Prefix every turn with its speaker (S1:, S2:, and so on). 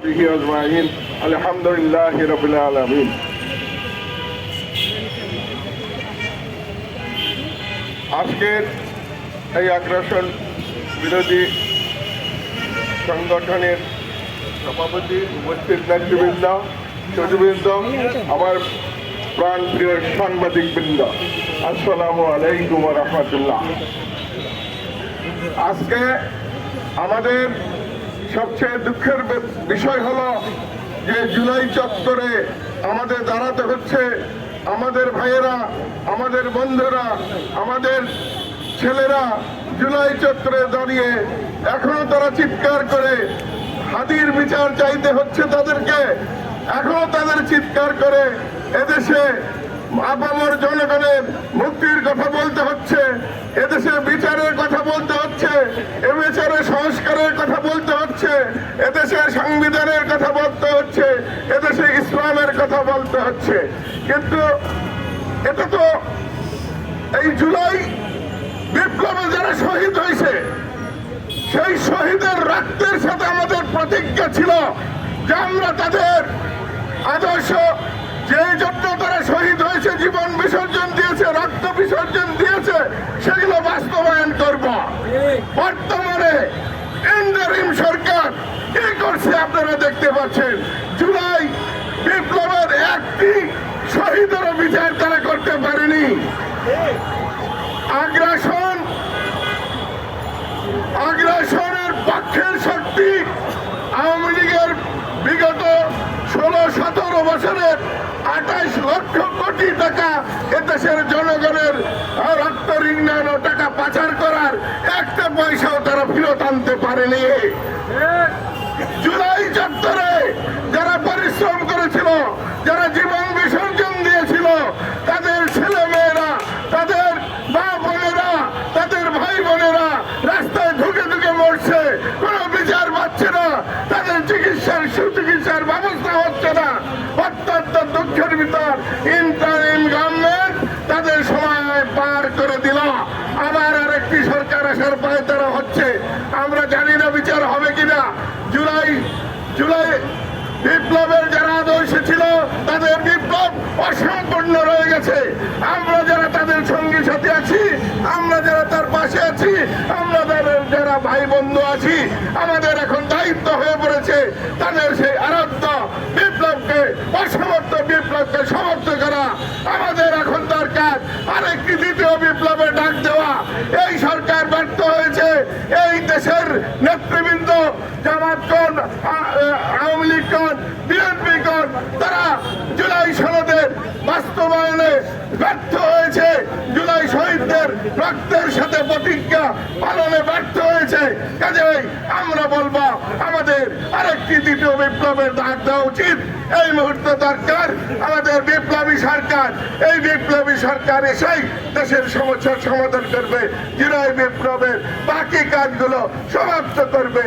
S1: আলহামদুলিল্লাহ রাব্বিল আলামিন। আজকের এই আগ্রাসন বিরোধী সংগঠনের সভাপতি, উপস্থিত নেতৃবৃন্দ, সচিববৃন্দ, আমার প্রাণ প্রিয় সাংবাদিক বৃন্দ, আসসালামু আলাইকুম ওয়া রাহমাতুল্লাহ। আজকে আমাদের সবচেয়ে দুঃখের বিষয় হলো যে জুলাই চত্বরে আমাদের দাঁড়াতে হচ্ছে। আমাদের ভাইয়েরা, আমাদের বন্ধুরা, আমাদের ছেলেরা জুলাই চত্বরে দাঁড়িয়ে এখনো তারা চিৎকার করে হাদির বিচার চাইতে হচ্ছে তাদেরকে। এখনো তাদের চিৎকার করে এদেশে আপামর জনগণের মুক্তির কথা বলতে হচ্ছে, এদেশে বিচারের কথা বলতে হচ্ছে, এ বিচারে সংস্কারের কথা বলতে হচ্ছে, এদেশে সংবিধানের কথা বলতে হচ্ছে, এদেশে ইসলামের কথা বলতে হচ্ছে। কিন্তু এটা তো এই জুলাই বিপ্লবে যারা শহীদ হয়েছে সেই শহীদের রক্তের সাথে আমাদের প্রতিজ্ঞা ছিল যে আমরা তাদের আদর্শ, যে জন্য তারা শহীদ হয়েছে, জীবন বিসর্জন দিয়েছে, রক্ত বিসর্জন দিয়েছে, সেগুলো বাস্তবায়ন করব। বর্তমানে ইন্টারিম সরকার কি করছে আপনারা দেখতে পাচ্ছেন। জুলাই বিপ্লবের একটি শহীদেরও বিচার তারা করতে পারেনি। আগ্রাসনের পক্ষের শক্তি আওয়ামী লীগের বিগত 16-17 বছরের 28 লক্ষ কোটি টাকা এদেশের জনগণের রক্ত ঋণ ও টাকা পাচার করার একটা পয়সাও তারা ফেরত আনতে পারেনি। জুলাই চত্বরে যারা পরিশ্রম করেছিল, যারা জীবন বিসর্জন দিয়েছিল, তাদের ছেলে মেয়েরা, তাদের মা বোনেরা, তাদের ভাই বোনেরা রাস্তায় ঢুকে ঢুকে মরছে, কোনো বিচার পাচ্ছে না, তাদের সুচিকিৎসার ব্যবস্থা হচ্ছে না। অত্যন্ত দুঃখের ভিতর ইন্টারিম গভর্নমেন্ট তাদের সময় পার করে দিল। আবার আরেকটি সরকার আসার পায়ে তারা হচ্ছে। আমরা জানি না বিচার হবে কিনা। জুলাই বিপ্লবের যারা আদর্শ ছিল তাদের বিপ্লব অসম্পূর্ণ রয়ে গেছে। আমরা যারা তাদের সঙ্গী সাথী আছি, আমরা যারা তার পাশে আছি, আমরা যারা ভাই বন্ধু আছি, আমাদের এখন দায়িত্ব হয়ে পড়েছে তাদের সেই আরাধ্য বিপ্লবকে, অসমর্থ বিপ্লবকে সমর্থ করা। আমাদের এখন দরকার আরেকটি দ্বিতীয় বিপ্লবে ডাক দেওয়া। এই সরকার ব্যর্থ হয়েছে। এই দেশের নেতৃবৃন্দ, জামাতগণ, আওয়ামী লীগগণ, বিএনপিগণ, তারা জুলাই সনদের বাস্তবায়নে ব্যর্থ হয়েছে। জুলাই শহীদদের রক্তের সাথে প্রতিজ্ঞা পালনে ব্যর্থ হয়েছে। কাজেই আমরা বলবো আমাদের আরেকটি দ্বিতীয় বিপ্লবের ডাক দেওয়া উচিত। এই মুহূর্তে দরকার আমাদের বিপ্লবী সরকার। এই বিপ্লবী সরকার এসেই দেশের সমস্যার সমাধান করবে, জুলাই বিপ্লবের বাকি কাজগুলো সমাপ্ত করবে।